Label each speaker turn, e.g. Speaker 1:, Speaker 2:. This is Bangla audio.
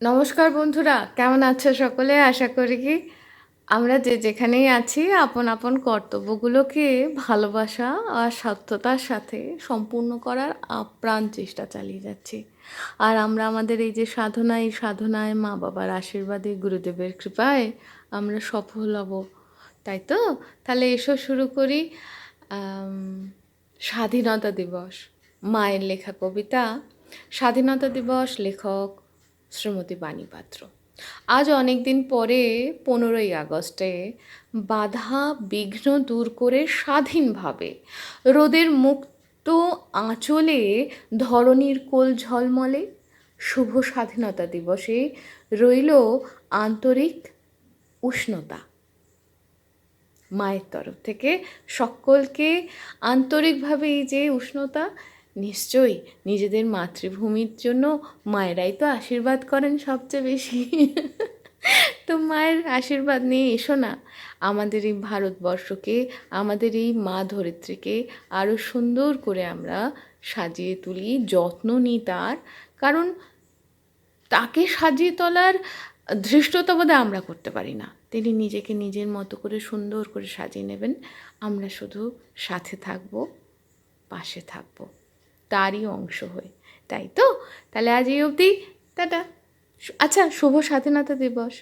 Speaker 1: নমস্কার বন্ধুরা, কেমন আছো সকলে? আশা করি কি আমরা যে যেখানেই আছি আপন আপন কর্তব্যগুলোকে ভালোবাসা আর সত্যতার সাথে সম্পূর্ণ করার আপ্রাণ চেষ্টা চালিয়ে যাচ্ছি। আর আমরা আমাদের এই যে সাধনা, এই সাধনায় মা বাবার আশীর্বাদে, গুরুদেবের কৃপায় আমরা সফল হব, তাই তো? তাহলে এসো শুরু করি। আম, স্বাধীনতা দিবস, মায়ের লেখা কবিতা। স্বাধীনতা দিবস, লেখক শ্রীমতী বাণী পাত্র। আজ অনেক দিন পরে 15ই আগস্টে বাধা বিঘ্ন দূর করে স্বাধীনভাবে রোদের মুক্ত আঁচলে ধরণীর কোল ঝলমলে শুভ স্বাধীনতা দিবসে রইল আন্তরিক উষ্ণতা। মায়ের তরফ থেকে সকলকে আন্তরিকভাবে এই যে উষ্ণতা, নিশ্চয়ই নিজেদের মাতৃভূমির জন্য মায়েরাই তো আশীর্বাদ করেন সবচেয়ে বেশি। তো মায়ের আশীর্বাদ নিয়ে এসো না, আমাদের এই ভারতবর্ষকে, আমাদের এই মা ধরিত্রীকে আরও সুন্দর করে আমরা সাজিয়ে তুলি, যত্ন নিই তার। কারণ তাকে সাজিয়ে তোলার ধৃষ্টতা বোধহয় আমরা করতে পারি না। তিনি নিজেকে নিজের মতো করে সুন্দর করে সাজিয়ে নেবেন, আমরা শুধু সাথে থাকব, পাশে থাকব, তারই অংশ হয়ে, তাই তো? তাহলে আজ এই অবধি, টাটা। আচ্ছা, শুভ স্বাধীনতা দিবস।